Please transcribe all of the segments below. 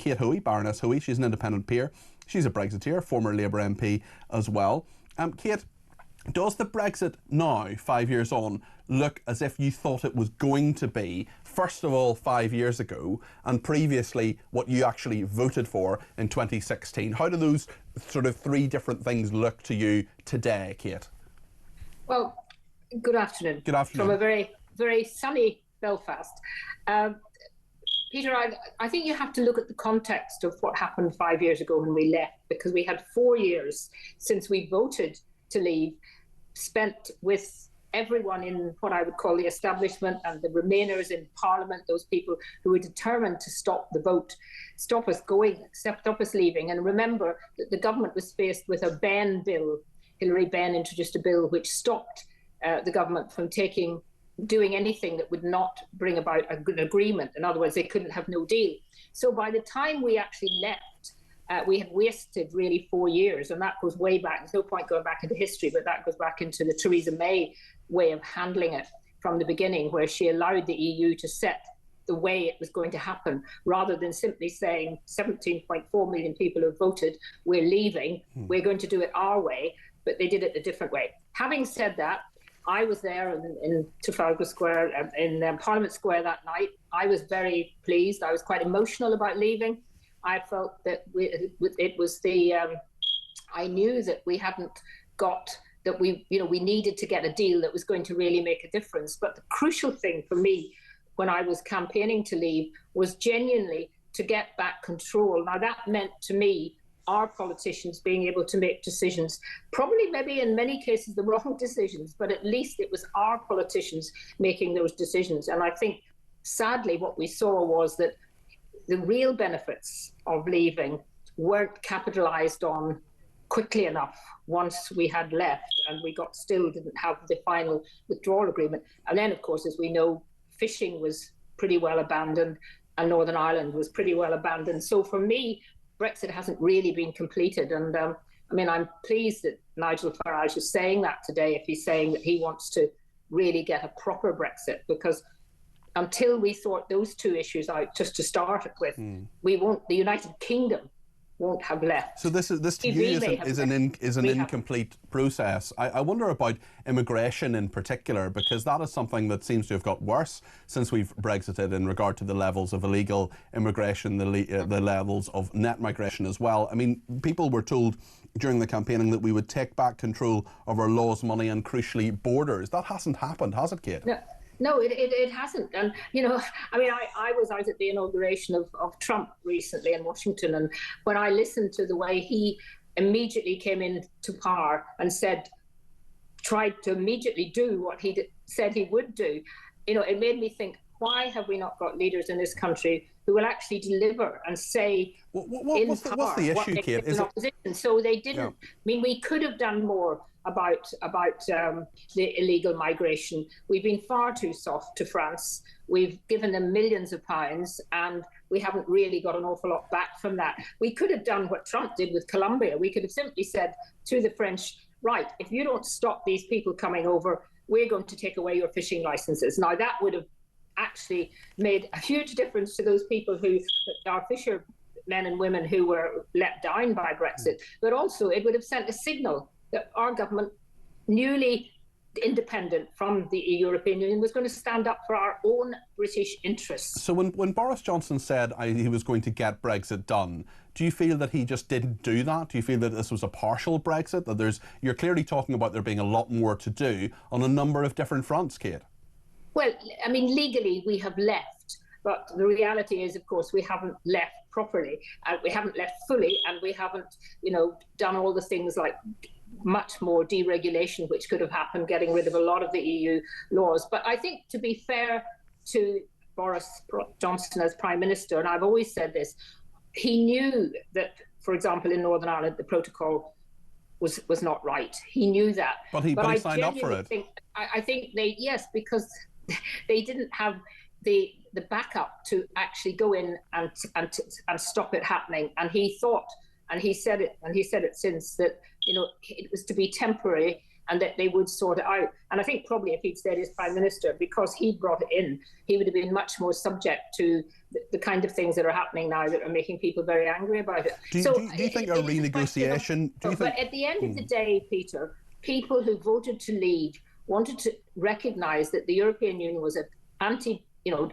Kate Hoey, Baroness Hoey. She's an independent peer. She's a Brexiteer, former Labour MP as well. Kate, does the Brexit now, 5 years on, look as if you thought it was going to be, first of all, 5 years ago, and previously what you actually voted for in 2016? How do those sort of three different things look to you today, Kate? Well, good afternoon. Good afternoon. From a very, very sunny Belfast. Peter, I think you have to look at the context of what happened 5 years ago when we left, because we had 4 years since we voted to leave, spent with everyone in what I would call the establishment and the Remainers in Parliament, those people who were determined to stop the vote, stop us going, stop us leaving. And remember that the government was faced with a Benn bill. Hilary Benn introduced a bill which stopped the government from doing anything that would not bring about an agreement. In other words, they couldn't have no deal. So by the time we actually left, we had wasted really 4 years, and that goes way back. There's no point going back into history, but that goes back into the Theresa May way of handling it from the beginning, where she allowed the EU to set the way it was going to happen, rather than simply saying 17.4 million people have voted, we're leaving, we're going to do it our way, but they did it a different way. Having said that, I was there in Trafalgar Square, in Parliament Square that night. I was very pleased. I was quite emotional about leaving. I felt that I knew that we hadn't got, that we needed to get a deal that was going to really make a difference. But the crucial thing for me when I was campaigning to leave was genuinely to get back control. Now that meant to me our politicians being able to make decisions, probably maybe in many cases the wrong decisions, but at least it was our politicians making those decisions. And I think sadly what we saw was that the real benefits of leaving weren't capitalised on quickly enough once we had left, and we still didn't have the final withdrawal agreement. And then, of course, as we know, fishing was pretty well abandoned and Northern Ireland was pretty well abandoned. So for me, Brexit hasn't really been completed. And I'm pleased that Nigel Farage is saying that today, if he's saying that he wants to really get a proper Brexit, because until we sort those two issues out, just to start it with, the United Kingdom won't have left. So this to you is an incomplete process. I wonder about immigration in particular, because that is something that seems to have got worse since we've Brexited in regard to the levels of illegal immigration, the levels of net migration as well. I mean, people were told during the campaigning that we would take back control of our laws, money and crucially borders. That hasn't happened, has it, Kate? No, it hasn't. And, I was out at the inauguration of Trump recently in Washington, and when I listened to the way he immediately came into power and tried to immediately do what he said he would do, it made me think, why have we not got leaders in this country who will actually deliver and say what's the issue, Kate? Is opposition? So they didn't. Yeah. I mean, we could have done more about the illegal migration. We've been far too soft to France. We've given them millions of pounds, and we haven't really got an awful lot back from that. We could have done what Trump did with Colombia. We could have simply said to the French, right, if you don't stop these people coming over, we're going to take away your fishing licenses. Now, that would have actually made a huge difference to those people our fishermen and women who were let down by Brexit, but also it would have sent a signal that our government, newly independent from the European Union, was going to stand up for our own British interests. So when Boris Johnson said he was going to get Brexit done, do you feel that he just didn't do that? Do you feel that this was a partial Brexit? That you're clearly talking about there being a lot more to do on a number of different fronts, Kate? Well, I mean, legally we have left, but the reality is, of course, we haven't left properly. We haven't left fully, and we haven't, done all the things like much more deregulation, which could have happened, getting rid of a lot of the EU laws. But I think, to be fair to Boris Johnson as Prime Minister, and I've always said this, he knew that, for example, in Northern Ireland, the protocol was not right. He knew that. But he signed up for it. I think because they didn't have the backup to actually go in and stop it happening. And he thought, and he said it since, that it was to be temporary, and that they would sort it out. And I think probably if he'd stayed as Prime Minister, because he brought it in, he would have been much more subject to the kind of things that are happening now that are making people very angry about it. Do you think a renegotiation... But at the end of the day, Peter, people who voted to leave wanted to recognise that the European Union was an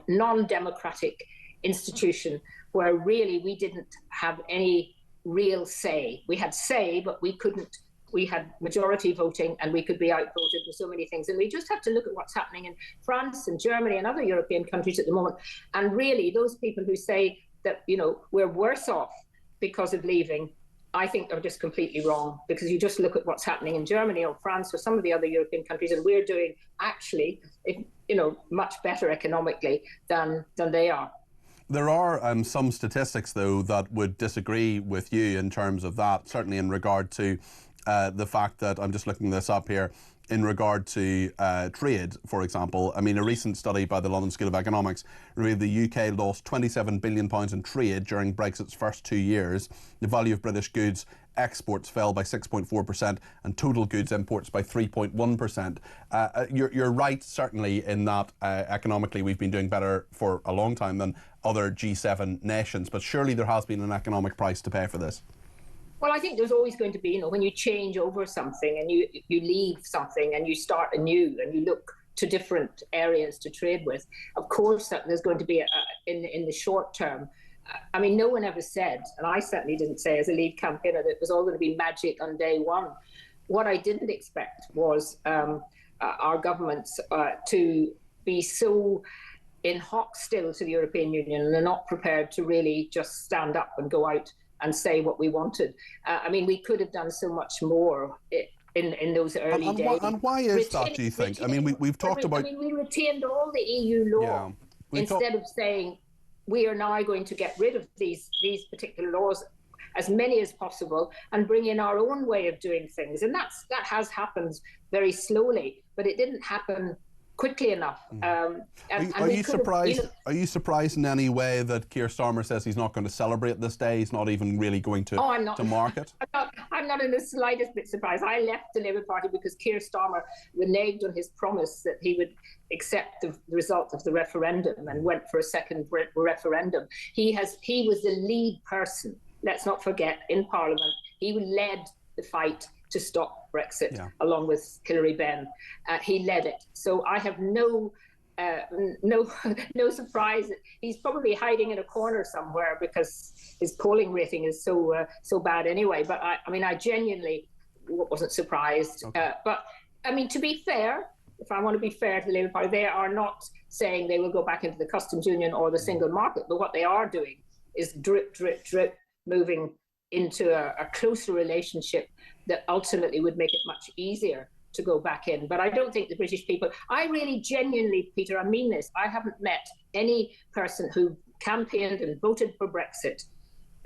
non-democratic institution where really we didn't have any real say. We had say, but we couldn't. We had majority voting and we could be outvoted for so many things. And we just have to look at what's happening in France and Germany and other European countries at the moment. And really, those people who say that, we're worse off because of leaving, I think are just completely wrong, because you just look at what's happening in Germany or France or some of the other European countries, and we're doing actually, much better economically than they are. There are some statistics, though, that would disagree with you in terms of that, certainly in regard to the fact that, I'm just looking this up here, in regard to trade, for example. I mean, a recent study by the London School of Economics revealed the UK lost £27 billion in trade during Brexit's first 2 years. The value of British goods exports fell by 6.4% and total goods imports by 3.1%. You're right, certainly, in that economically we've been doing better for a long time than other G7 nations, but surely there has been an economic price to pay for this. Well, I think there's always going to be, when you change over something and you leave something and you start anew and you look to different areas to trade with, of course that there's going to be, in the short term, I mean, no one ever said, and I certainly didn't say as a lead campaigner, that it was all going to be magic on day one. What I didn't expect was our governments to be so in hock still to the European Union, and they're not prepared to really just stand up and go out and say what we wanted. I mean, we could have done so much more in those early days. And why is that, do you think? I mean, we've talked about... I mean, we retained all the EU law instead of saying we are now going to get rid of these particular laws, as many as possible, and bring in our own way of doing things. And that has happened very slowly, but it didn't happen quickly enough. Are you surprised in any way that Keir Starmer says he's not going to celebrate this day? He's not even really going to mark it? I'm not in the slightest bit surprised. I left the Labour Party because Keir Starmer reneged on his promise that he would accept the result of the referendum and went for a second referendum. He was the lead person, let's not forget, in Parliament. He led the fight to stop Brexit, along with Hilary Benn. He led it. So I have no surprise. He's probably hiding in a corner somewhere because his polling rating is so bad anyway. But I genuinely wasn't surprised. But I mean, to be fair, if I want to be fair to the Labour Party, they are not saying they will go back into the customs union or the single market. But what they are doing is drip, drip, drip, moving into a closer relationship that ultimately would make it much easier to go back in. But I don't think the British people, I really genuinely, Peter, I mean this, I haven't met any person who campaigned and voted for Brexit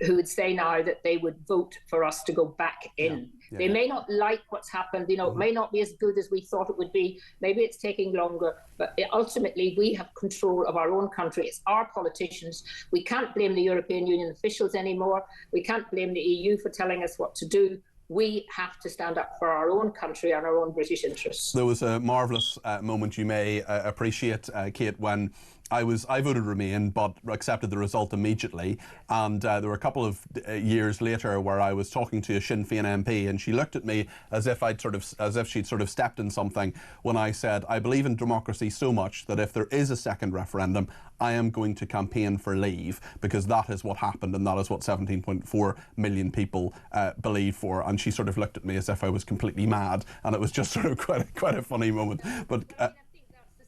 who would say now that they would vote for us to go back in. They may not like what's happened, it may not be as good as we thought it would be, maybe it's taking longer, but ultimately we have control of our own country. It's our politicians. We can't blame the European Union officials anymore. We can't blame the EU for telling us what to do. We have to stand up for our own country and our own British interests. There was a marvellous moment you may appreciate, Kate, when I voted Remain but accepted the result immediately, and there were a couple of years later where I was talking to a Sinn Féin MP and she looked at me as if she'd sort of stepped in something when I said, I believe in democracy so much that if there is a second referendum, I am going to campaign for leave, because that is what happened and that is what 17.4 million people believe for. And she sort of looked at me as if I was completely mad, and it was just sort of quite a funny moment. But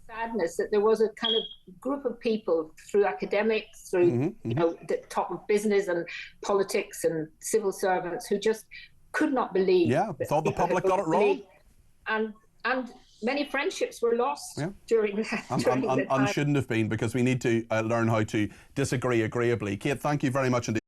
sadness that there was a kind of group of people, through academics, through the top of business and politics and civil servants, who just could not believe. Thought the public got it wrong. And many friendships were lost during that time. And shouldn't have been, because we need to learn how to disagree agreeably. Kate, thank you very much indeed.